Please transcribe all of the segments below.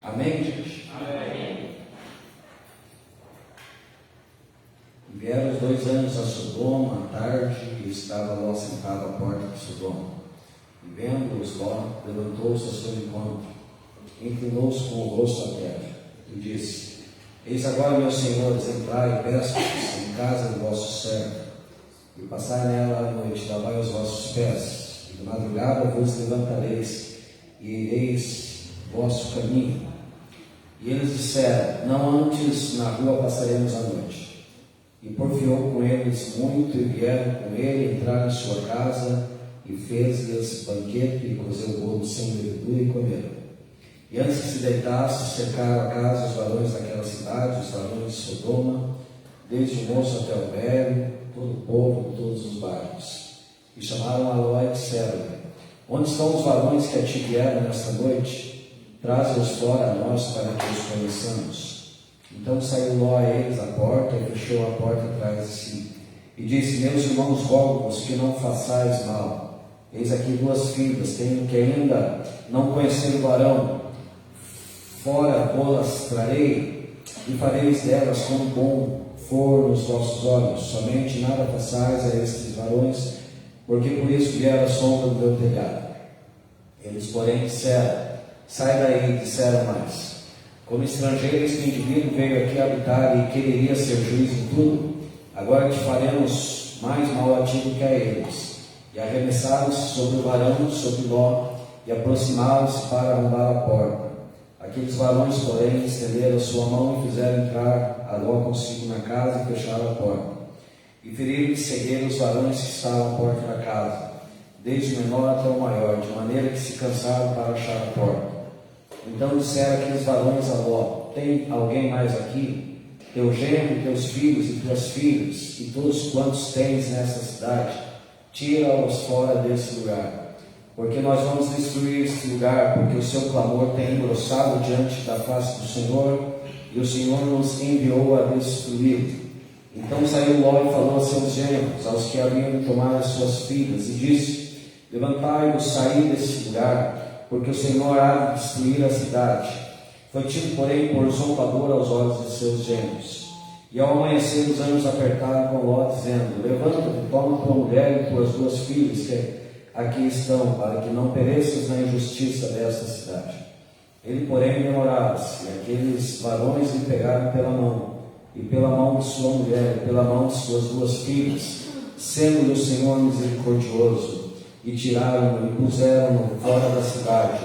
Amém, gente? Amém. Vieram os 2 anos a Sodoma à tarde, e estava Ló sentado à porta de Sodoma. E vendo-os, Ló levantou-se a seu encontro, inclinou-se com o rosto à terra, e disse: Eis agora, meus senhores, entrai e peço-vos em casa do vosso servo, e passai nela a noite, lavai os vossos pés, e de madrugada vos levantareis, e ireis vosso caminho. E eles disseram: Não antes na rua passaremos a noite. E porfiou com eles muito, e vieram com ele, entraram em sua casa, e fez-lhes banquete, e cozeu bolo sem levedura, e comeram. E antes que se deitasse, cercaram a casa os varões daquela cidade, os varões de Sodoma, desde o moço até o velho, todo o povo de todos os bairros. E chamaram a Ló e disseram-lhe: Onde estão os varões que a ti vieram nesta noite? Traze-os fora a nós, para que os conheçamos. Então saiu Ló a eles à porta, e fechou a porta atrás de si. E disse: Meus irmãos, rogo-vos que não façais mal. Eis aqui 2 filhas, tenho que ainda não conhecer o varão. Fora vou-las trarei, e fareis delas como bom for nos vossos olhos. Somente nada façais a estes varões, porque por isso vieram a sombra do meu telhado. Eles, porém, disseram: Sai daí, disseram mais. Como estrangeiro, este indivíduo veio aqui habitar e quereria ser juiz em tudo. Agora te faremos mais mal a ti do que a eles. E arremessaram-se sobre o varão, sobre Ló, e aproximaram-se para arrombar a porta. Aqueles varões, porém, estenderam a sua mão e fizeram entrar a Ló consigo na casa e fecharam a porta. E feriram de cegueira os varões que estavam à porta da casa, desde o menor até o maior, de maneira que se cansaram para achar a porta. Então disseram aqueles varões a Ló: Tem alguém mais aqui? Teu genro, teus filhos e tuas filhas, e todos quantos tens nessa cidade, tira-os fora desse lugar. Porque nós vamos destruir este lugar, porque o seu clamor tem engrossado diante da face do Senhor, e o Senhor nos enviou a destruí-lo. Então saiu Ló e falou a seus genros, aos que haviam de tomar as suas filhas, e disse: Levantai-vos, saí desse lugar, porque o Senhor há de destruir a cidade. Foi tido, porém, por zombador aos olhos de seus genros. E ao amanhecer os anjos apertaram com Ló, dizendo: Levanta-te, toma tua mulher e tuas 2 filhas que aqui estão, para que não pereças na injustiça desta cidade. Ele, porém, demorava-se, e aqueles varões lhe pegaram pela mão, e pela mão de sua mulher, e pela mão de suas 2 filhas, sendo-lhe o Senhor misericordioso, e tiraram-no e puseram-no fora da cidade.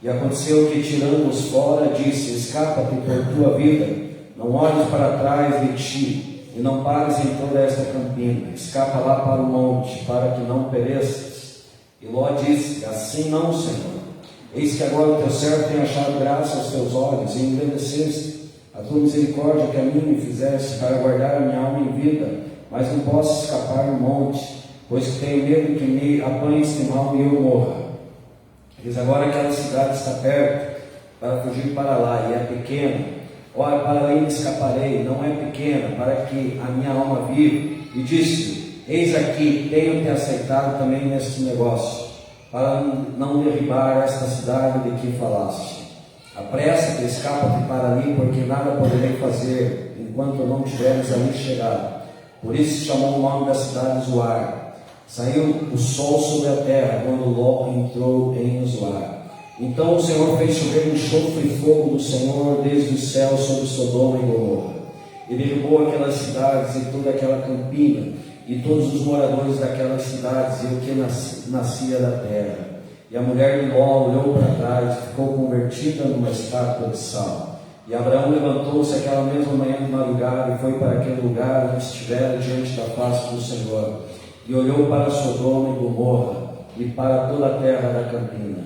E aconteceu que, tirando-os fora, disse: Escapa-te por tua vida, não olhes para trás de ti, e não pares em toda esta campina. Escapa lá para o monte, para que não pereças. E Ló disse: Assim não, Senhor. Eis que agora o teu servo tem achado graça aos teus olhos, e engrandeceste a tua misericórdia que a mim me fizeste, para guardar a minha alma em vida, mas não posso escapar no monte, pois que tenho medo que me apanhe este mal e eu morra. Diz: agora aquela cidade está perto, para fugir para lá, e é pequena. Ora, para ali me escaparei, não é pequena, para que a minha alma viva. E disse: Eis aqui, tenho-te aceitado também neste negócio, para não derribar esta cidade de que falaste. Apressa-te, escapa-te para ali, porque nada poderei fazer, enquanto não tiveres ali chegado. Por isso chamou o nome da cidade Zoar. Saiu o sol sobre a terra, quando Ló entrou em Zoar. Então o Senhor fez chover enxofre e fogo do Senhor desde o céu sobre Sodoma e Gomorra. E derrubou aquelas cidades e toda aquela campina, e todos os moradores daquelas cidades, e o que nascia da terra. E a mulher de Ló olhou para trás e ficou convertida numa estátua de sal. E Abraão levantou-se aquela mesma manhã de madrugada e foi para aquele lugar onde estivera diante da face do Senhor. E olhou para Sodoma e Gomorra, e para toda a terra da campina.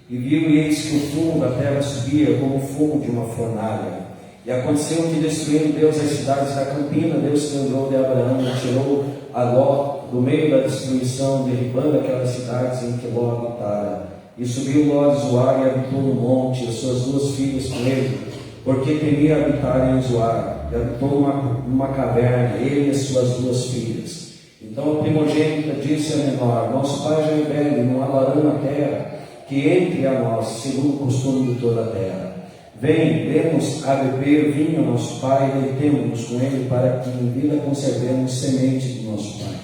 E viu, e eis que o fumo da terra subia como o fumo de uma fornalha. E aconteceu que, destruindo Deus as cidades da campina, Deus se lembrou de Abraão e tirou a Ló do meio da destruição, derribando aquelas cidades em que Ló habitara. E subiu Ló de Zoar e habitou no monte, e as suas 2 filhas com ele, porque temia habitar em Zoar. E habitou numa caverna, ele e as suas 2 filhas. Então a primogênita disse à menor: Nosso pai já é velho, não há varão na terra que entre a nós, segundo o costume de toda a terra. Vem, demos a beber vinho ao nosso pai, e deitemo-nos com ele, para que em vida conservemos semente do nosso pai.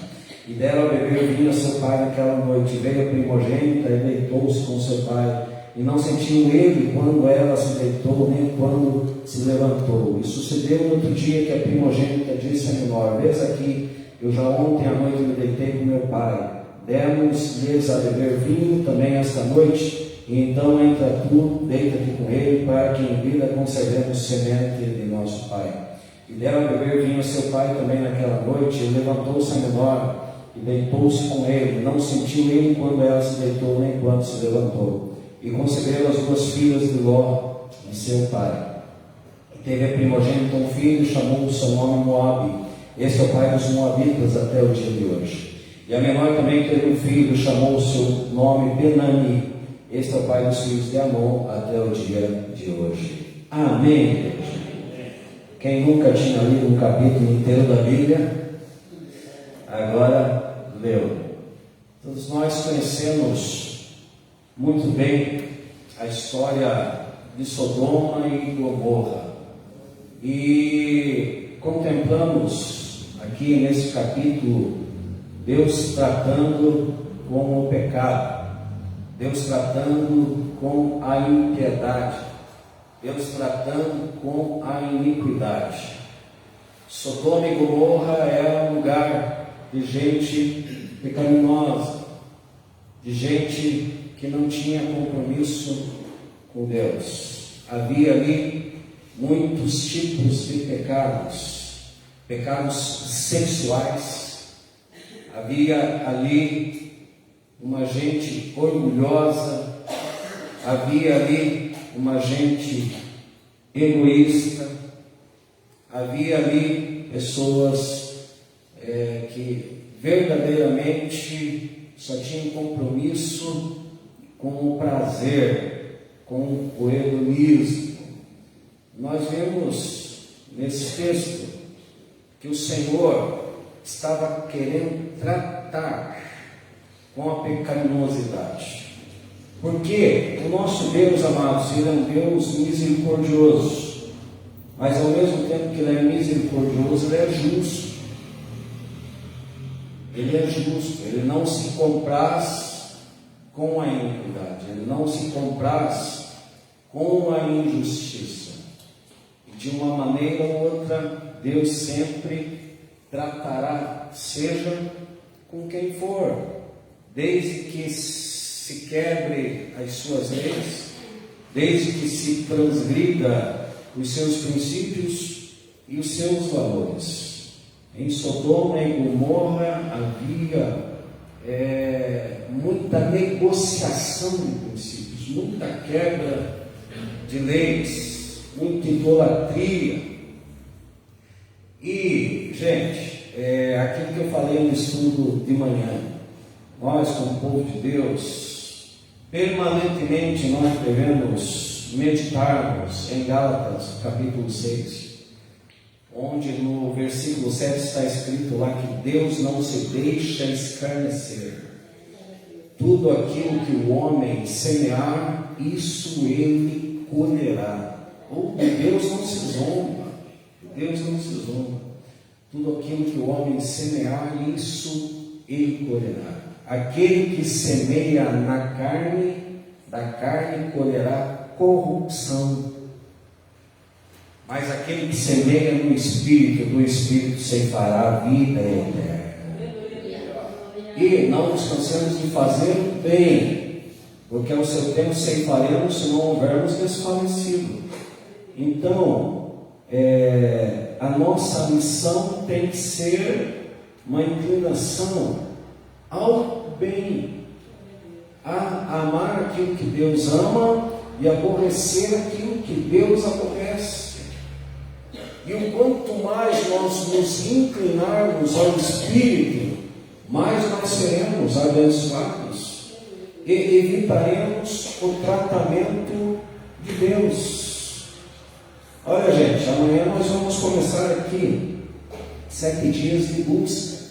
E deram a beber vinho a seu pai naquela noite. Veio a primogênita e deitou-se com seu pai. E não sentiu ele quando ela se deitou, nem quando se levantou. E sucedeu no outro dia que a primogênita disse à menor: Vês aqui, eu já ontem à noite me deitei com meu pai. Demos-lhes a beber vinho também esta noite. E então entra tu, deita-te com ele, para que em vida conservemos semente de nosso pai. E deram a beber vinho a seu pai também naquela noite. E levantou-se a menor e deitou-se com ele. Não sentiu ele quando ela se deitou, nem quando se levantou. E concebeu as duas filhas de Ló, de seu pai. E teve a primogênita um filho, e chamou o seu nome Moabe. Este é o pai dos moabitas até o dia de hoje. E a menor também teve um filho, chamou o seu nome Benani. Este é o pai dos filhos de Amon até o dia de hoje. Amém, igreja? Quem nunca tinha lido um capítulo inteiro da Bíblia, agora leu. Todos nós conhecemos muito bem a história de Sodoma e Gomorra. E contemplamos aqui nesse capítulo Deus tratando com o pecado, Deus tratando com a impiedade, Deus tratando com a iniquidade. Sodoma e Gomorra era um lugar de gente pecaminosa, de gente que não tinha compromisso com Deus. Havia ali muitos tipos de pecados, pecados sexuais. Havia ali uma gente orgulhosa, havia ali uma gente egoísta, havia ali pessoas que verdadeiramente só tinham compromisso com o prazer, com o hedonismo. Nós vemos nesse texto que o Senhor estava querendo tratar com a pecaminosidade. Porque o nosso Deus, amados, Ele é um Deus misericordioso, mas ao mesmo tempo que Ele é misericordioso, Ele é justo. Ele é justo, Ele não se compraz com a iniquidade, Ele não se compraz com a injustiça. E de uma maneira ou outra, Deus sempre tratará, seja com quem for, desde que se quebre as suas leis, desde que se transgrida os seus princípios e os seus valores. Em Sodoma e Gomorra havia muita negociação de princípios, muita quebra de leis, muita idolatria. E, gente, aquilo que eu falei no estudo de manhã, nós, como povo de Deus, permanentemente nós devemos meditarmos em Gálatas, capítulo 6, onde no versículo 7 está escrito lá que Deus não se deixa escarnecer. Tudo aquilo que o homem semear, isso ele colherá. Ou de Deus não se zomba, de Deus não se zomba. Tudo aquilo que o homem semear, isso ele colherá. Aquele que semeia na carne, da carne colherá corrupção. Mas aquele que semeia no Espírito, do Espírito ceifará a vida eterna. E não nos cansemos de fazer o bem, porque ao seu tempo ceifaremos se não houvermos desfalecido. Então, a nossa missão tem que ser uma inclinação ao bem, a amar aquilo que Deus ama e aborrecer aquilo que Deus aborrece. E o quanto mais nós nos inclinarmos ao Espírito, mais nós seremos abençoados e evitaremos o tratamento de Deus. Olha, gente, amanhã nós vamos começar aqui 7 dias de busca,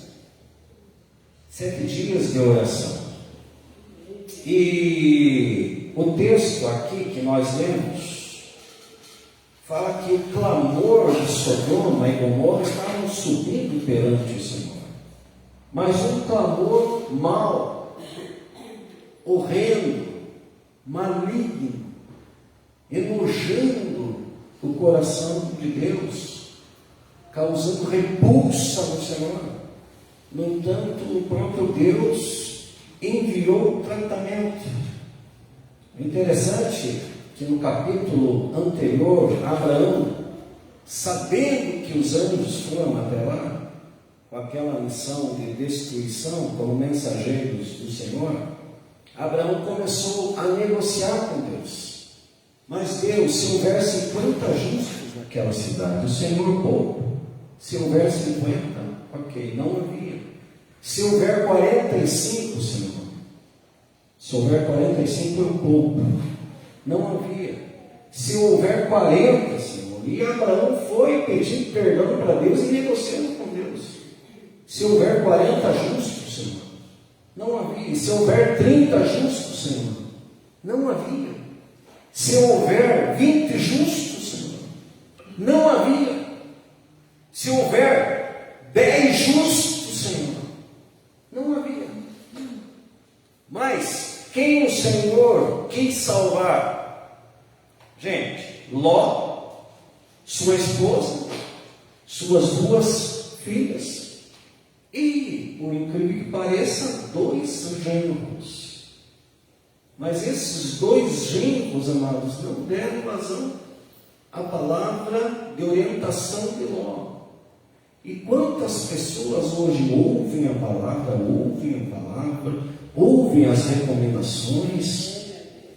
7 dias de oração. E o texto aqui que nós lemos fala que o clamor de Sodoma e Gomorra estavam subindo perante o Senhor. Mas um clamor mau, horrendo, maligno, enojando o coração de Deus, causando repulsa no Senhor. No entanto, o próprio Deus enviou o tratamento. Interessante que no capítulo anterior, Abraão, sabendo que os anjos foram até lá, com aquela missão de destruição, como mensageiros do Senhor, Abraão começou a negociar com Deus. Mas Deus, se houver 50 justos naquela cidade, o Senhor poupa. Se houver 50, ok, não havia. Se houver 45, Senhor, se houver 45, eu poupo. Não havia. Se houver 40, Senhor, e Abraão foi pedir perdão para Deus e negociando com Deus. Se houver 40 justos, Senhor, não havia. Se houver 30 justos, Senhor, não havia. Se houver 20 justos, Senhor, não havia. Se houver 10 justos, Senhor, não havia. Mas quem o Senhor quis salvar? Gente, Ló, sua esposa, suas 2 filhas e, por incrível que pareça, 2 genros. Mas esses 2 genros, amados, não deram vazão à palavra de orientação de Ló. E quantas pessoas hoje ouvem a palavra, ouvem as recomendações,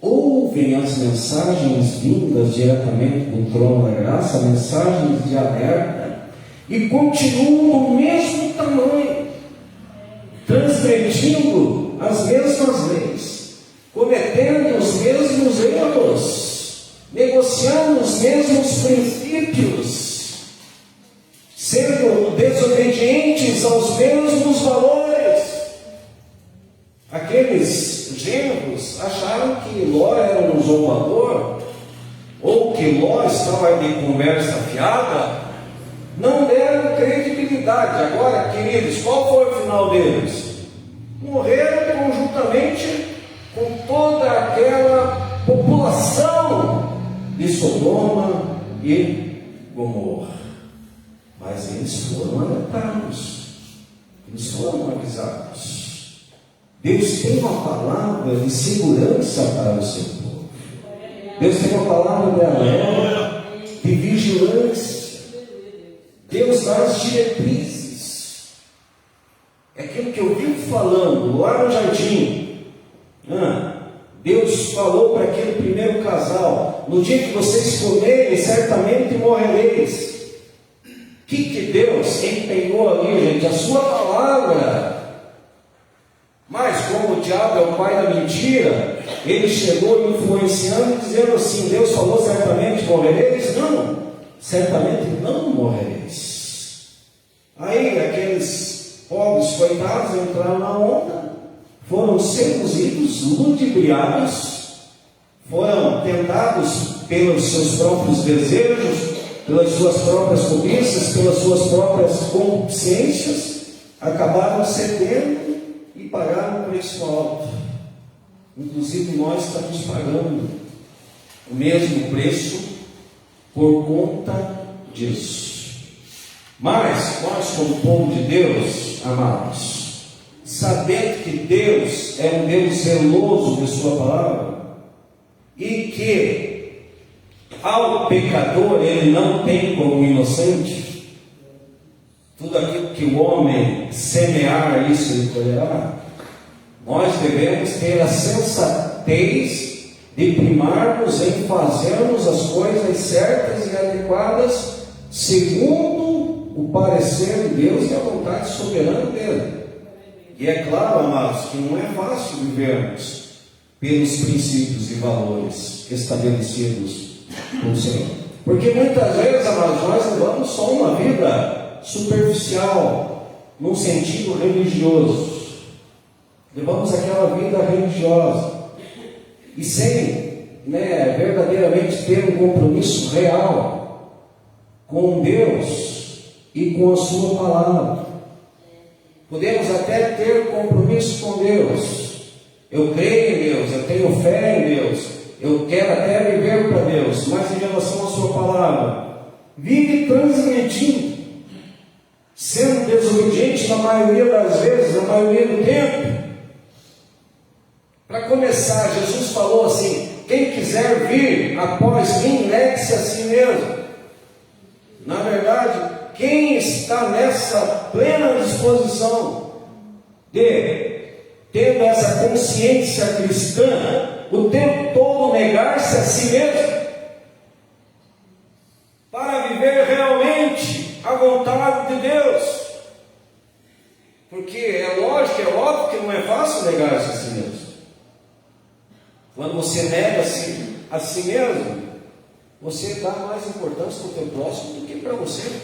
ouvem as mensagens vindas diretamente do trono da graça, mensagens de alerta, e continuam do mesmo tamanho, transgredindo as mesmas leis, cometendo os mesmos erros, negociando os mesmos princípios, sendo desobedientes aos mesmos valores. Aqueles genros acharam que Ló era um zombador, ou que Ló estava de conversa fiada, não deram credibilidade. Agora, queridos, qual foi o final deles? Morreram conjuntamente com toda aquela população de Sodoma e Gomorra. Mas eles foram alertados, eles foram avisados. Deus tem uma palavra de segurança para o seu povo. Deus tem uma palavra de alerta, de vigilância. Deus dá as diretrizes. É aquilo que eu vivo falando lá no jardim. Deus falou para aquele primeiro casal: no dia que vocês comerem, certamente morrereis. O que Deus empenhou ali, gente? A sua palavra. Mas como o diabo é o pai da mentira, ele chegou influenciando e dizendo assim: Deus falou certamente morrereis? Não, certamente não morrereis. Aí aqueles pobres coitados entraram na onda, foram seduzidos, ludibriados, foram tentados pelos seus próprios desejos, pelas suas próprias cobiças, pelas suas próprias concupiscências, acabaram cedendo e pagaram um preço alto. Inclusive nós estamos pagando o mesmo preço por conta disso. Mas nós, como povo de Deus, amados, sabendo que Deus é um Deus zeloso de sua palavra, e que ao pecador ele não tem como inocente, tudo aquilo que o homem semear, isso ele colherá. Nós devemos ter a sensatez de primarmos em fazermos as coisas certas e adequadas segundo o parecer de Deus e a vontade soberana dele. E é claro, amados, que não é fácil vivermos pelos princípios e valores estabelecidos pelo Senhor. Porque muitas vezes, amados, nós levamos só uma vida superficial, num sentido religioso. Levamos aquela vida religiosa e sem verdadeiramente ter um compromisso real com Deus e com a sua palavra. Podemos até ter compromisso com Deus. Eu creio em Deus, eu tenho fé em Deus, eu quero até viver para Deus, mas em relação à sua palavra, vive transmitindo, sendo desobediente na maioria das vezes, na maioria do tempo. Para começar, Jesus falou assim: quem quiser vir após mim, negue-se a si mesmo. Na verdade, quem está nessa plena disposição de, tendo essa consciência cristã, o tempo todo negar-se a si mesmo, para viver realmente a vontade de Deus. Porque é lógico, é óbvio que não é fácil negar-se a si mesmo. Quando você nega-se a si mesmo, você dá mais importância para o teu próximo do que para você.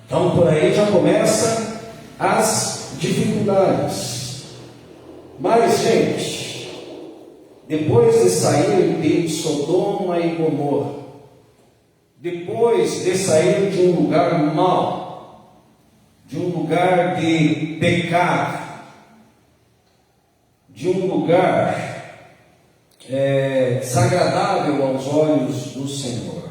Então por aí já começa as dificuldades. Mas, gente, depois de sair de Sodoma e Gomorra, depois de sair de um lugar mau, de um lugar de pecado, de um lugar desagradável aos olhos do Senhor,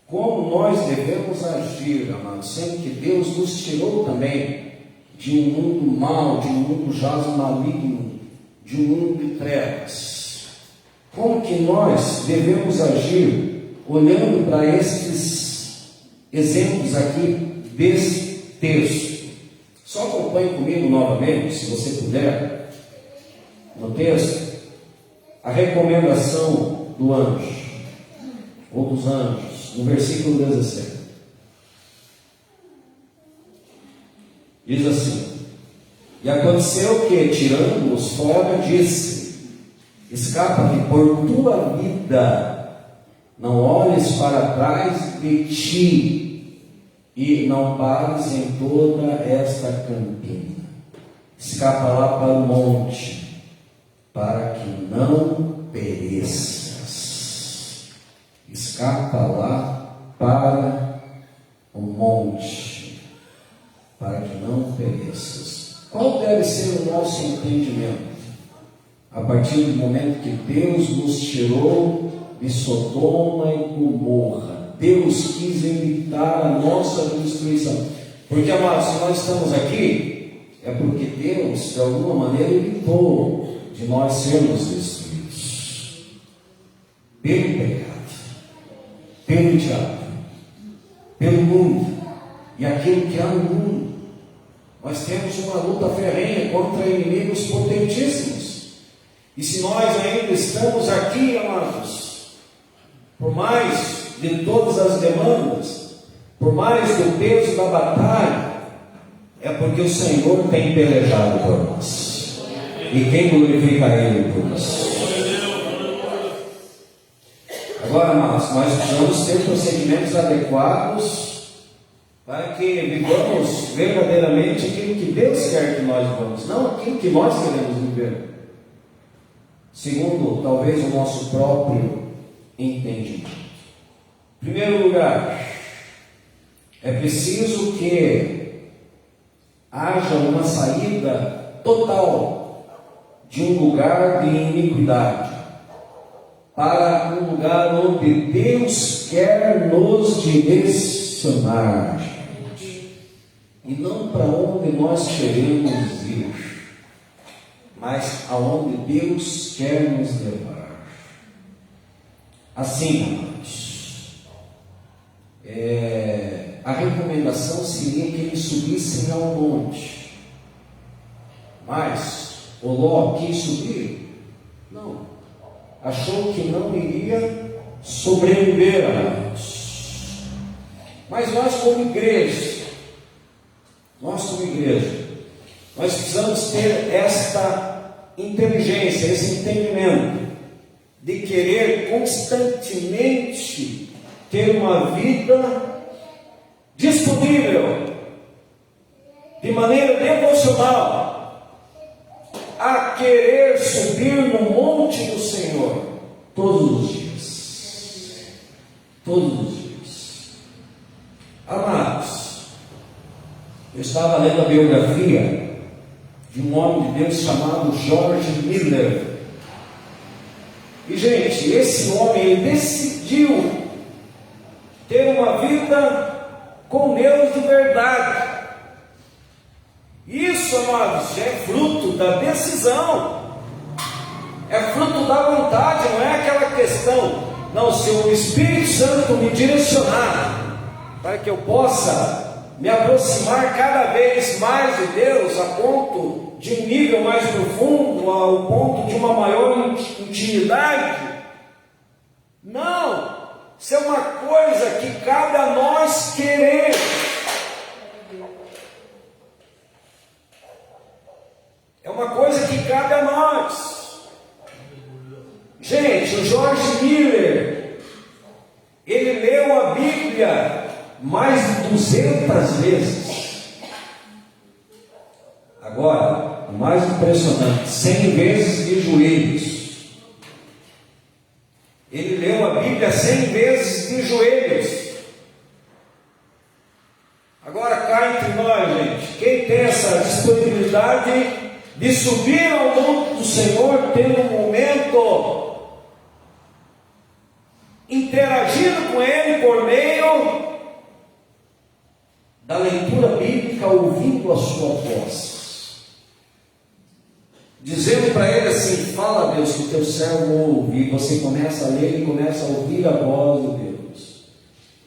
como nós devemos agir, amados, sendo que Deus nos tirou também de um mundo mau, de um mundo jaz maligno, de um mundo de trevas. Como que nós devemos agir olhando para estes exemplos aqui desse texto? Só acompanhe comigo novamente, se você puder, no texto, a recomendação do anjo, ou dos anjos, no versículo 17. Diz assim: e aconteceu que, tirando-os fora, disse: escapa-te por tua vida, não olhes para trás de ti, e não pares em toda esta campina. Escapa lá para o monte, para que não pereças. Escapa lá para o monte, para que não pereças. Qual deve ser o nosso entendimento? A partir do momento que Deus nos tirou de Sodoma e Gomorra, Deus quis evitar a nossa destruição. Porque, amados, se nós estamos aqui, é porque Deus, de alguma maneira, evitou de nós sermos destruídos pelo pecado, pelo diabo, pelo mundo e aquilo que há no mundo. Nós temos uma luta ferrenha contra inimigos potentíssimos. E se nós ainda estamos aqui, amados, por mais de todas as demandas, por mais do peso da batalha, é porque o Senhor tem pelejado por nós. E quem glorifica Ele por nós? Agora, amados, nós precisamos ter procedimentos adequados para que vivamos verdadeiramente aquilo que Deus quer que nós vivamos, não aquilo que nós queremos viver, segundo talvez o nosso próprio entendimento. Em primeiro lugar, é preciso que haja uma saída total de um lugar de iniquidade para um lugar onde Deus quer nos direcionar, e não para onde nós queremos ir, mas aonde Deus quer nos levar. Assim, amados, a recomendação seria que eles subissem ao monte, mas o Ló quis subir? Não. Achou que não iria sobreviver, amados. Mas nós como igreja, nós precisamos ter esta inteligência, esse entendimento de querer constantemente ter uma vida disponível, de maneira devocional, a querer subir no monte do Senhor todos os dias. Todos os dias. Amados, eu estava lendo a biografia de um homem de Deus chamado George Miller. E, gente, esse homem, ele decidiu ter uma vida com Deus de verdade. Isso, amados, é fruto da decisão, é fruto da vontade, não é aquela questão, não, se o Espírito Santo me direcionar, para que eu possa me aproximar cada vez mais de Deus, a ponto de um nível mais profundo, ao ponto de uma maior intimidade. Não, isso é uma coisa que cabe a nós querer. É uma coisa que cabe a nós. Gente, o George Miller, ele leu a Bíblia mais de 200 vezes. Agora, o mais impressionante, 100 vezes de joelhos. Ele leu a Bíblia 100 vezes de joelhos. Agora, cá entre nós, gente, quem tem essa disponibilidade de subir ao monte do Senhor, tendo um momento interagindo com Ele por meio da leitura bíblica, ouvindo a sua voz, dizendo para Ele assim: fala, Deus, que o teu servo ouve. E você começa a ler e começa a ouvir a voz de Deus,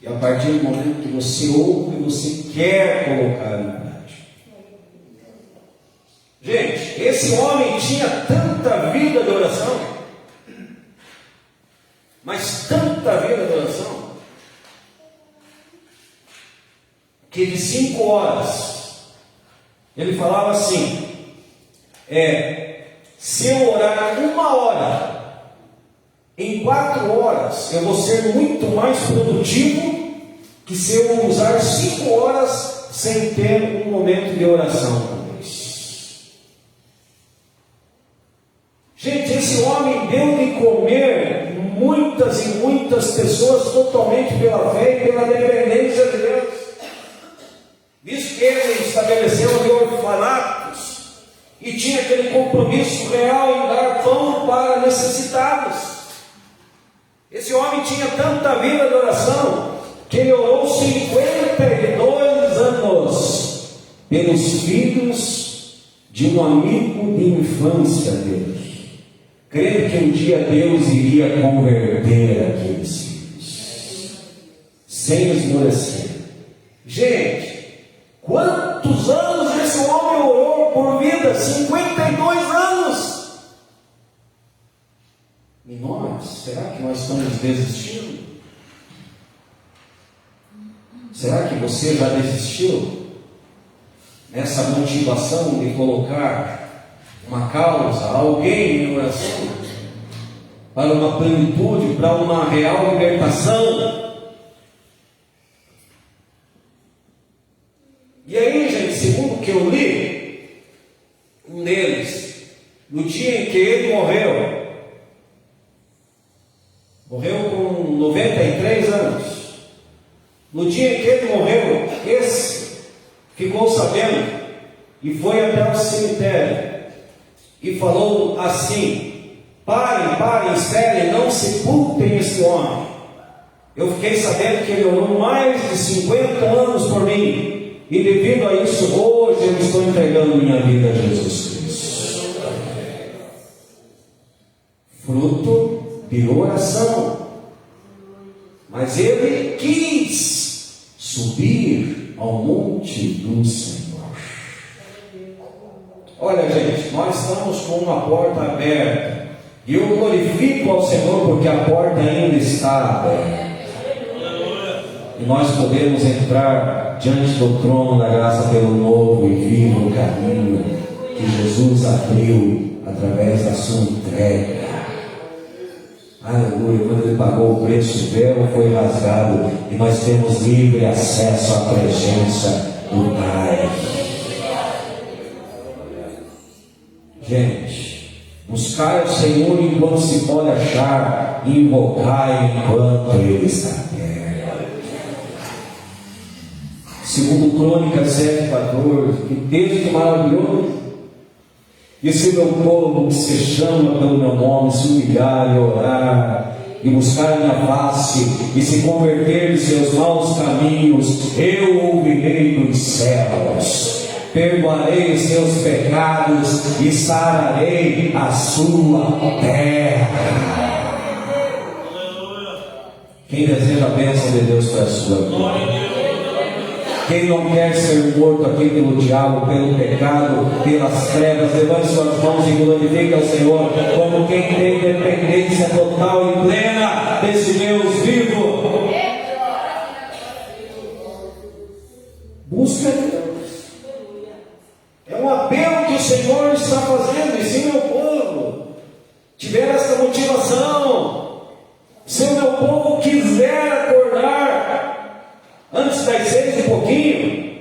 e a partir do momento que você ouve, você quer colocar em prática. Gente, esse homem tinha tanta vida de oração, mas tanta vida de oração, que de 5 horas, ele falava assim: se eu orar 1 hora, em 4 horas, eu vou ser muito mais produtivo que se eu usar 5 horas sem ter um momento de oração. Gente, esse homem deu de comer muitas e muitas pessoas totalmente pela fé e pela dependência de Deus. Visto que ele estabeleceu ali orfanatos e tinha aquele compromisso real em dar pão para necessitados. Esse homem tinha tanta vida de oração que ele orou 52 anos pelos filhos de um amigo de infância dele, crendo que um dia Deus iria converter aqueles filhos, sem esmorecer. Gente, quantos anos esse homem orou por vida? 52 anos. E nós, será que nós estamos desistindo? Será que você já desistiu nessa motivação de colocar uma causa, alguém em oração, para uma plenitude, para uma real libertação? E aí, gente, segundo o que eu li, um deles, no dia em que ele morreu com 93 anos, no dia em que ele morreu, esse ficou sabendo e foi até o cemitério e falou assim: parem, esperem, não sepultem esse homem. Eu fiquei sabendo que ele orou mais de 50 anos por mim, e devido a isso, hoje eu estou entregando minha vida a Jesus Cristo. Fruto de oração. Mas ele quis subir ao monte do Senhor. Olha, gente, nós estamos com uma porta aberta, e eu glorifico ao Senhor porque a porta ainda está aberta, e nós podemos entrar diante do trono da graça pelo novo e vivo caminho que Jesus abriu através da sua entrega. Aleluia. Quando ele pagou o preço, o véu foi rasgado e nós temos livre acesso à presença do Pai. Gente, buscai o Senhor enquanto se pode achar, e invocai enquanto Ele está perto. Segundo Crônicas 7,14, que texto maravilhoso. E se o meu povo que se chama pelo meu nome se humilhar e orar, e buscar a minha face, e se converter de seus maus caminhos, eu ouvirei dos céus, perdoarei os seus pecados e sararei a sua terra. Quem deseja a bênção de Deus para a sua vida? Quem não quer ser morto aqui pelo diabo, pelo pecado, pelas trevas, levante suas mãos e glorifique ao Senhor como quem tem dependência total e plena desse Deus vivo. Busca Deus. É um apelo que o Senhor está fazendo. E se meu povo tiver essa motivação, se o meu povo quiser acordar antes das 6 um pouquinho,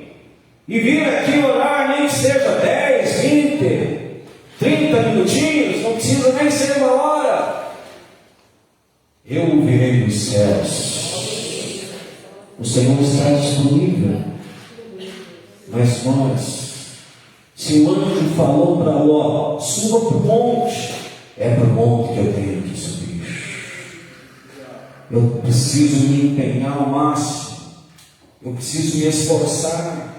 e vir aqui orar, nem que seja 10, 20, 30 minutinhos, não precisa nem ser 1 hora, eu o virei dos céus. O Senhor está disponível, mas nós, se o anjo falou para Ló, suba para o monte, é para o monte que eu tenho que subir. Eu preciso me empenhar ao máximo. Eu preciso me esforçar.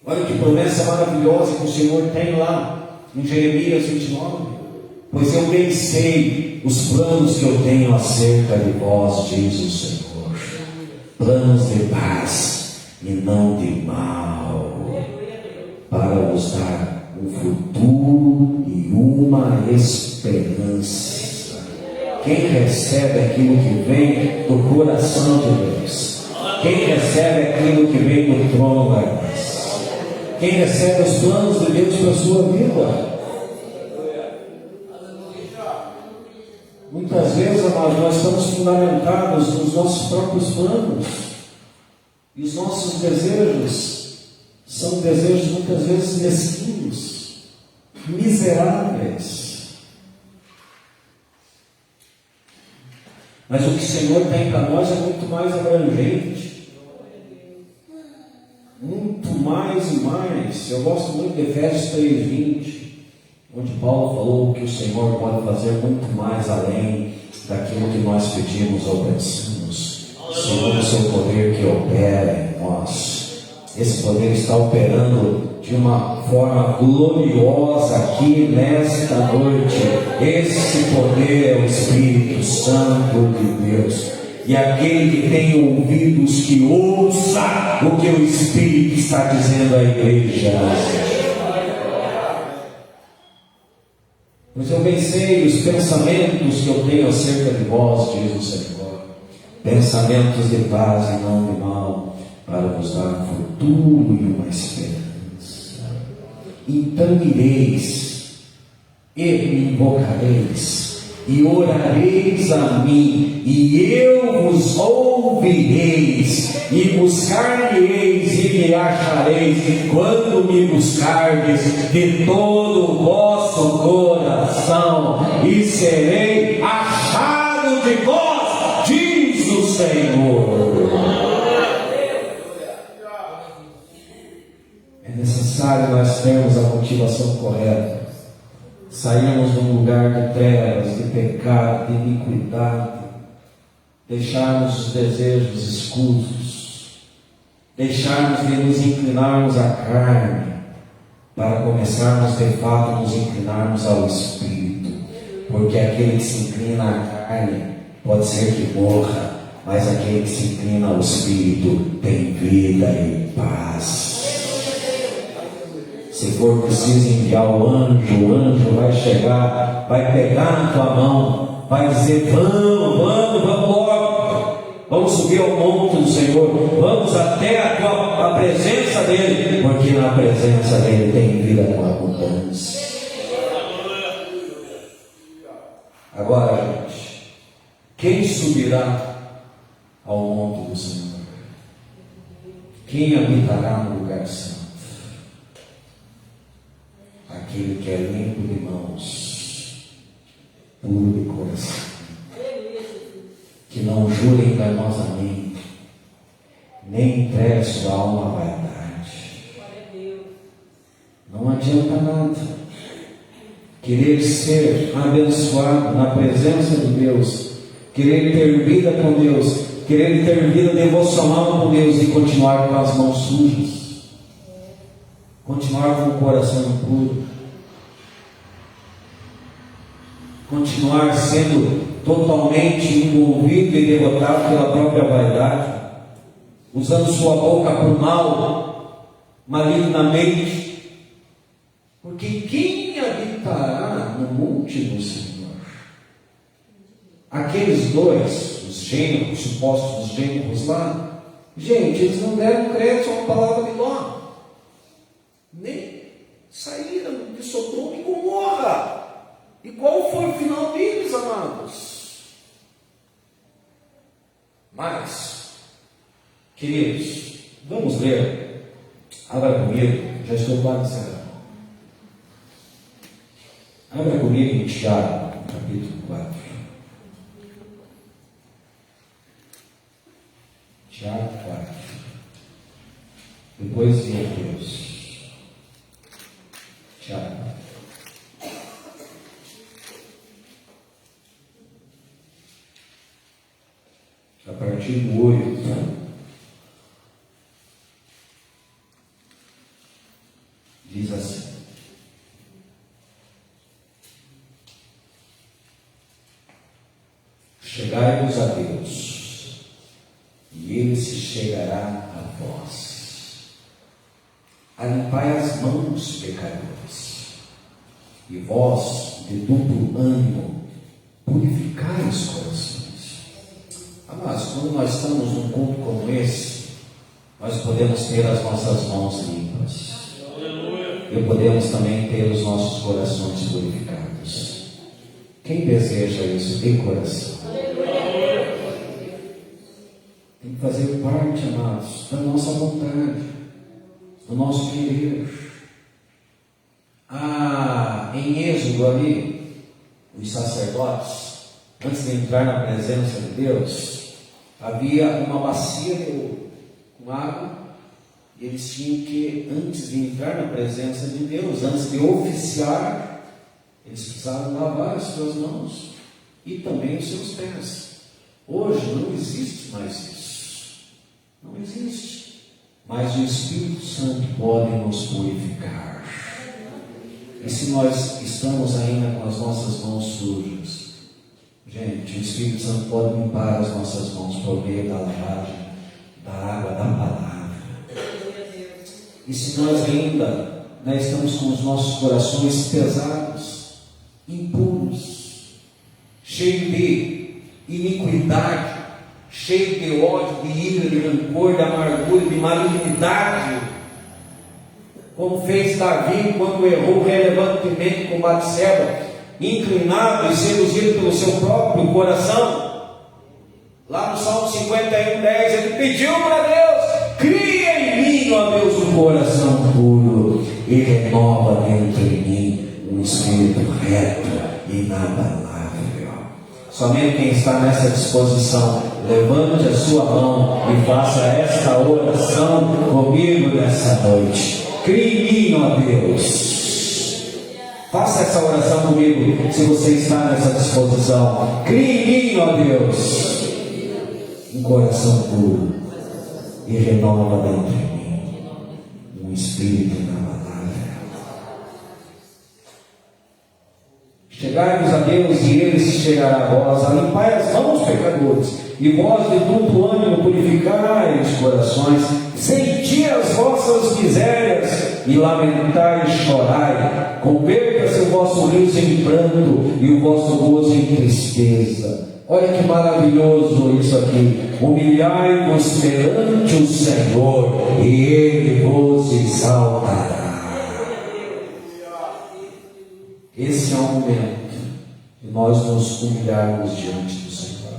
Olha que promessa maravilhosa que o Senhor tem lá em Jeremias 29. Pois eu bem sei os planos que eu tenho acerca de vós, diz o Senhor. Planos de paz e não de mal, para vos dar um futuro e uma esperança. Quem recebe aquilo que vem do coração de Deus, quem recebe aquilo que vem do trono da graça, quem recebe os planos de Deus para a sua vida. Muitas vezes, amados, nós estamos fundamentados nos nossos próprios planos, e os nossos desejos são desejos muitas vezes mesquinhos, miseráveis. Mas o que o Senhor tem para nós é muito mais abrangente, muito mais e mais. Eu gosto muito de Efésios 3,20, onde Paulo falou que o Senhor pode fazer muito mais além daquilo que nós pedimos ou pensamos, segundo o seu poder que opera em nós. Esse poder está operando de uma forma gloriosa aqui nesta noite. Esse poder é o Espírito Santo de Deus. E aquele que tem ouvidos, que ouça o que o Espírito está dizendo à igreja. Pois eu pensei os pensamentos que eu tenho acerca de vós, diz o Senhor, pensamentos de paz e não de mal, para vos dar um futuro e uma esperança. Então ireis e me invocareis e orareis a mim, e eu vos ouvireis, e buscar-me-eis e me achareis, quando me buscardes de todo o vosso coração, e serei achado de vós, diz o Senhor. É necessário nós termos a motivação correta, sairmos de um lugar de trevas, de pecado, de iniquidade, deixarmos os desejos escusos, deixarmos de nos inclinarmos à carne, para começarmos de fato a nos inclinarmos ao Espírito, porque aquele que se inclina à carne pode ser que morra, mas aquele que se inclina ao Espírito tem vida e paz. Se for preciso enviar o anjo vai chegar, vai pegar na tua mão, vai dizer: vamos logo, vamos subir ao monte do Senhor, vamos até a presença dEle, porque na presença dEle tem vida com abundância. Agora, gente, quem subirá ao monte do Senhor? Quem habitará no lugar santo? aquele que é limpo de mãos, puro de coração, que não jura enganosamente, nem entrega sua alma à vaidade. Não adianta nada querer ser abençoado na presença de Deus, querer ter vida com Deus, querer ter vida devocional com Deus e continuar com as mãos sujas, continuar com o coração impuro, continuar sendo totalmente envolvido e derrotado pela própria vaidade, usando sua boca para o mal, malignamente, porque quem habitará no monte do Senhor? Aqueles dois, os gêneros, supostos gêneros lá, gente, eles não deram crédito a uma palavra de Ló, nem saíram de Sodoma e Gomorra. E qual foi o final deles, amados? Mas, queridos, vamos ler. Abra comigo, já estou quase encerrando. Abra comigo em Tiago, capítulo 4. Tiago 4. Depois de Mateus. Tiago. A partir do 8. Diz assim: chegai-vos a Deus, e Ele se chegará a vós. Alimpai as mãos, pecadores, e vós, de duplo ânimo, purificai os corações. Mas quando nós estamos num culto como esse, nós podemos ter as nossas mãos limpas. E podemos também ter os nossos corações purificados. Quem deseja isso de coração? Tem que fazer parte, amados, da nossa vontade, do nosso querer. Em Êxodo ali, os sacerdotes, antes de entrar na presença de Deus, havia uma bacia de ouro com água, e eles tinham que, antes de entrar na presença de Deus, antes de oficiar, eles precisavam lavar as suas mãos e também os seus pés. Hoje não existe mais isso, não existe, mas o Espírito Santo pode nos purificar. E se nós estamos ainda com as nossas mãos sujas, gente, o Espírito Santo pode limpar as nossas mãos por meio da lavagem, da água, da palavra. E se nós ainda estamos com os nossos corações pesados, impuros, cheios de iniquidade, cheios de ódio, de ira, de rancor, de amargura, de malignidade, como fez Davi quando errou relevantemente com Batseba, inclinado e seduzido pelo seu próprio coração. Lá no Salmo 51:10, ele pediu para Deus: cria em mim, ó Deus, um coração puro e renova dentro de mim um espírito reto e inabalável. Somente quem está nessa disposição, levante a sua mão e faça esta oração comigo nessa noite. Crie em mim, ó Deus. Faça essa oração comigo, se você está nessa disposição. Crie em mim, ó Deus, um coração puro e renova dentro de mim um espírito inabalável. Chegai-vos a Deus e Ele se chegará a vós. Alimpai as mãos, pecadores, e vós de duplo ânimo purificai os corações. Senti as vossas misérias e lamentai e chorai. Converta-se o vosso riso em pranto e o vosso gozo em tristeza. Olha que maravilhoso isso aqui. Humilhai-vos perante o Senhor e Ele vos exaltará. Esse é o momento de nós nos humilharmos diante do Senhor.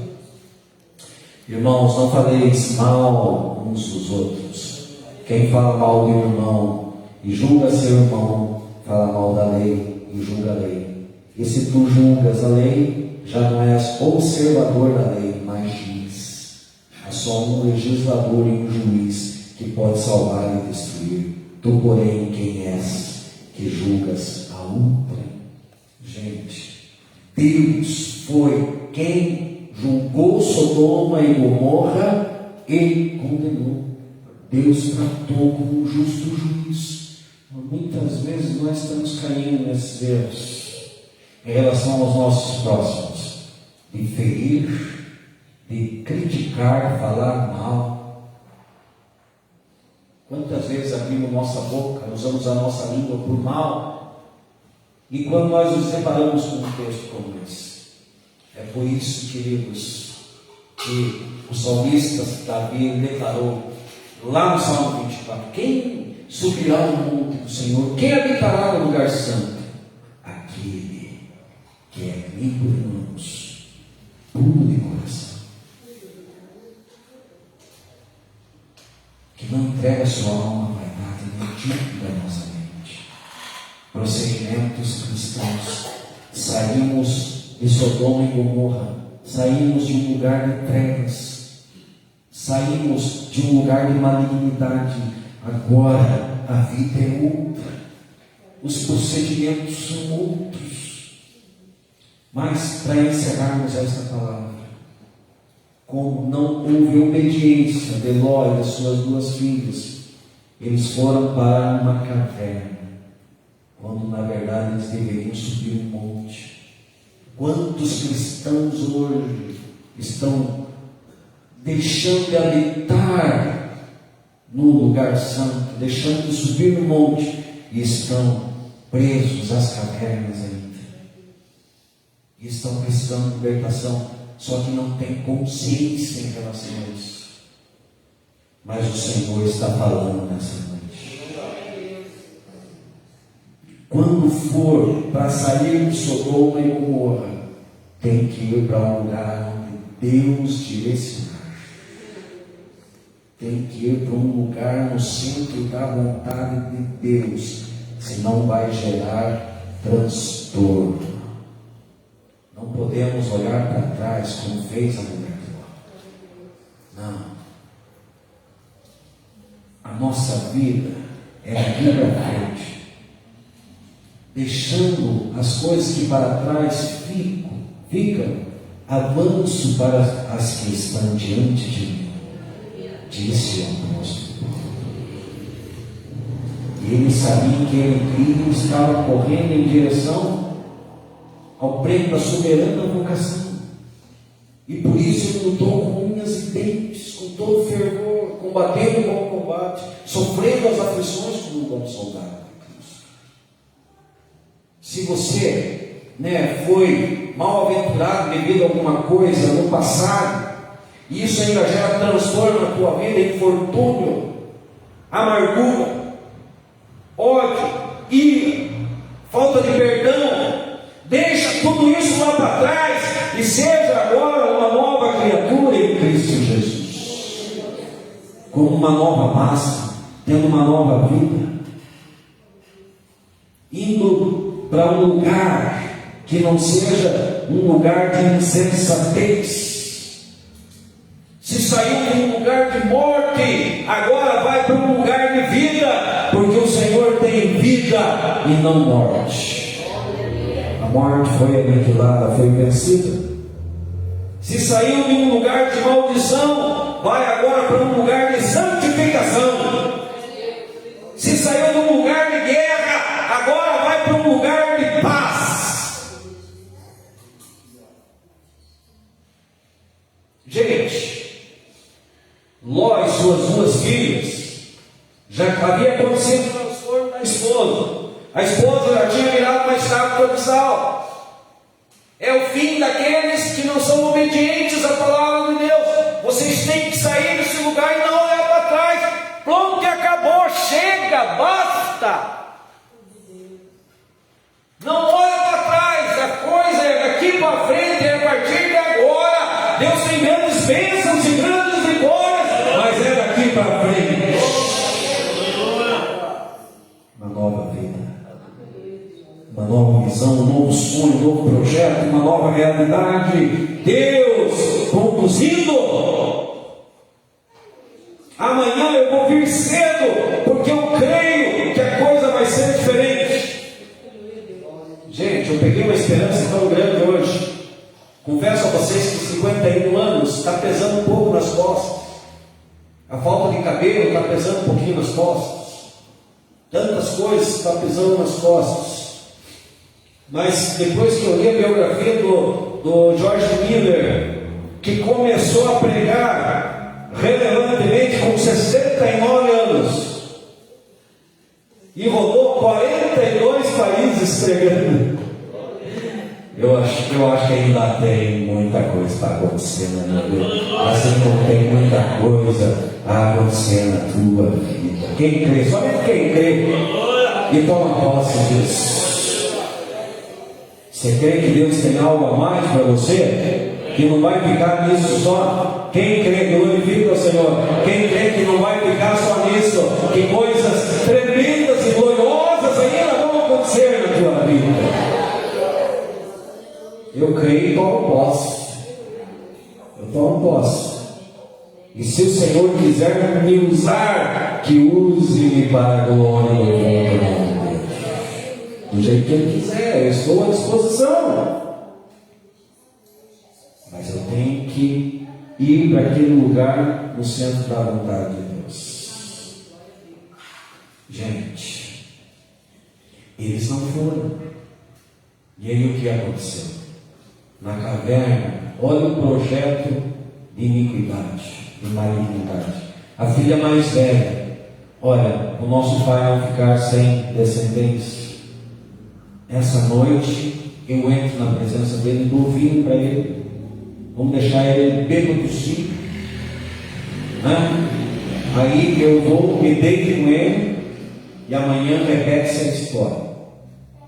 Irmãos, não faleis mal uns dos outros. Quem fala mal do irmão e julga seu irmão, fala mal da lei e julga a lei. E se tu julgas a lei, já não és observador da lei, mas juiz. Há só um legislador e um juiz que pode salvar e destruir. Tu, porém, quem és que julgas a outrem? Gente, Deus foi quem julgou Sodoma e Gomorra e condenou. Deus tratou como um justo juiz. Muitas vezes nós estamos caindo nesses erros em relação aos nossos próximos, de ferir, de criticar, falar mal. Quantas vezes abrimos nossa boca, usamos a nossa língua por mal, e quando nós nos deparamos com um texto como esse, é por isso, queridos, que o salmista Davi declarou lá no Salmo 24: quem subirá ao monte do Senhor? Quem habitará no lugar santo? Aquele que é limpo de mãos, puro de coração, que não entrega sua alma à vaidade, nem título da nossa mente. Procedimentos cristãos. Saímos de Sodoma e Gomorra, saímos de um lugar de trevas, saímos de um lugar de malignidade. Agora a vida é outra, os procedimentos são outros. Mas para encerrarmos esta palavra, como não houve obediência de Ló e das suas duas filhas, eles foram para uma caverna, quando na verdade eles deveriam subir um monte. Quantos cristãos hoje estão deixando de habitar no lugar santo, deixando de subir no monte, e estão presos às cavernas ainda, e estão precisando de libertação, só que não tem consciência em relação a isso. Mas o Senhor está falando nessa noite. Quando for para sair de Sodoma e Gomorra, tem que ir para um lugar onde Deus direcionar. Tem que ir para um lugar no centro da vontade de Deus, senão vai gerar transtorno. Não podemos olhar para trás como fez a mulher de Ló. Não. A nossa vida é daqui para frente, deixando as coisas que para trás ficam, avanço para as que estão diante de mim, disse o apóstolo Paulo. E ele sabia que ele estava correndo em direção ao prêmio da soberana vocação, e por isso ele lutou com unhas e dentes, com todo fervor, combatendo o bom combate, sofrendo as aflições como um bom soldado de Cristo. Se você foi mal aventurado devido a alguma coisa no passado, e isso ainda gera transtorno na tua vida, infortúnio, amargura, ódio, ira, falta de perdão, deixa tudo isso lá para trás e seja agora uma nova criatura em Cristo Jesus, como uma nova massa, tendo uma nova vida, indo para um lugar que não seja um lugar de insensatez. Se saiu de um lugar de morte, agora vai para um lugar de vida, porque o Senhor tem vida e não morte. A morte foi aniquilada, foi vencida. Se saiu de um lugar de maldição, vai agora para um lugar de santificação. Se saiu de um lugar de guerra, agora vai para um lugar de paz. Gente, Ló e suas duas filhas, já havia acontecido o transtorno da esposa. A esposa já tinha virado uma estátua de sal. É o fim daqueles que não são obedientes à palavra de Deus. Vocês têm que sair desse lugar e não olhar para trás. Pronto, acabou, chega, basta. Não olha para trás, a coisa é daqui para frente, é a partir de agora. Deus tem grandes bênçãos e grandes vitórias, mas é daqui para frente. Uma nova vida. visão, um novo sonho, um novo projeto, uma nova realidade. Deus conduzindo. Amanhã eu vou vir cedo, porque eu creio que a coisa vai ser diferente. Gente, eu peguei uma esperança tão grande hoje. Confesso a vocês que 51 anos está pesando um pouco nas costas. A falta de cabelo está pesando um pouquinho nas costas. Tantas coisas estão pesando nas costas. Mas depois que eu li a biografia do George Miller, que começou a pregar relevantemente com 69 anos e rodou 42 países pregando, eu acho que ainda tem muita coisa para acontecer na minha vida, assim como tem muita coisa a acontecer na tua vida. Quem crê, somente quem crê e toma posse disso. Você crê que Deus tem algo a mais para você? Que não vai ficar nisso só? Quem crê, glorifica o Senhor. Quem crê que não vai ficar só nisso? Que coisas tremendas e gloriosas ainda vão acontecer na tua vida. Eu creio e tomo posse. Eu tomo posse. E se o Senhor quiser me usar, que use-me para a glória do nome. Do jeito que Ele quiser, eu estou à disposição. Mas eu tenho que ir para aquele lugar no centro da vontade de Deus. Gente, eles não foram. E aí o que aconteceu? Na caverna, olha o projeto de iniquidade, de malignidade. A filha mais velha, olha, o nosso pai vai ficar sem descendência. Essa noite eu entro na presença dele e dou vinho para ele. Vamos deixar ele bêbado do ciclo. Aí eu vou, me deito com ele e amanhã repete-se a história.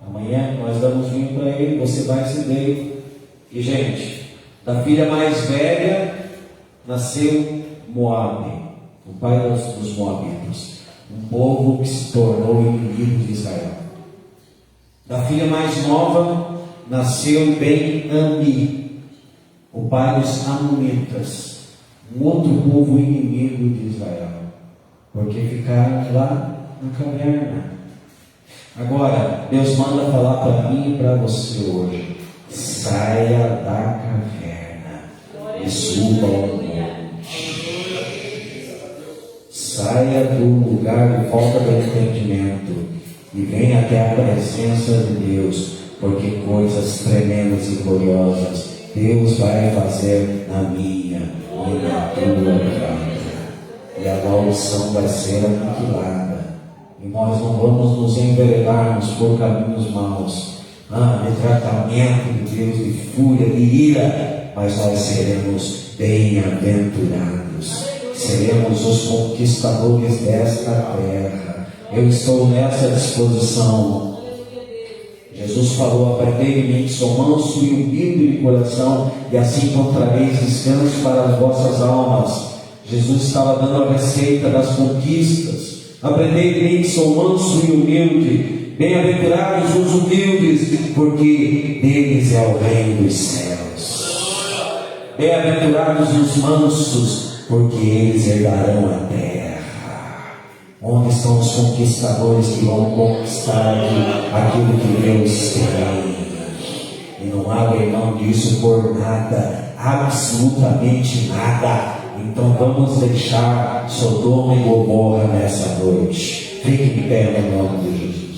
Amanhã nós damos vinho para ele, você vai se deita. E gente, da filha mais velha nasceu Moabe, o pai dos Moabitas, um povo que se tornou inimigo de Israel. Da filha mais nova nasceu Ben-Ami, o pai dos Amonitas, um outro povo inimigo de Israel, porque ficaram lá na caverna. Agora, Deus manda falar para mim e para você hoje: saia da caverna e suba ao monte. Saia do lugar de falta de entendimento e venha até a presença de Deus, porque coisas tremendas e gloriosas Deus vai fazer na minha e na tua vida. E a maldição vai ser aniquilada. E nós não vamos nos enveredarmos por caminhos maus, de tratamento de Deus, de fúria, de ira, mas nós seremos bem-aventurados, seremos os conquistadores desta terra. Eu estou nessa disposição. Jesus falou: aprendei de mim, que sou manso e humilde de coração, e assim encontrareis descanso para as vossas almas. Jesus estava dando a receita das conquistas. Aprendei de mim, que sou manso e humilde. Bem-aventurados os humildes, porque deles é o reino dos céus. Bem-aventurados os mansos, porque eles herdarão a terra. Onde estão os conquistadores que vão conquistar aquilo que Deus tem? E não abrem mão disso por nada, absolutamente nada. Então vamos deixar Sodoma e Gomorra nessa noite. Fique de pé no nome de Jesus.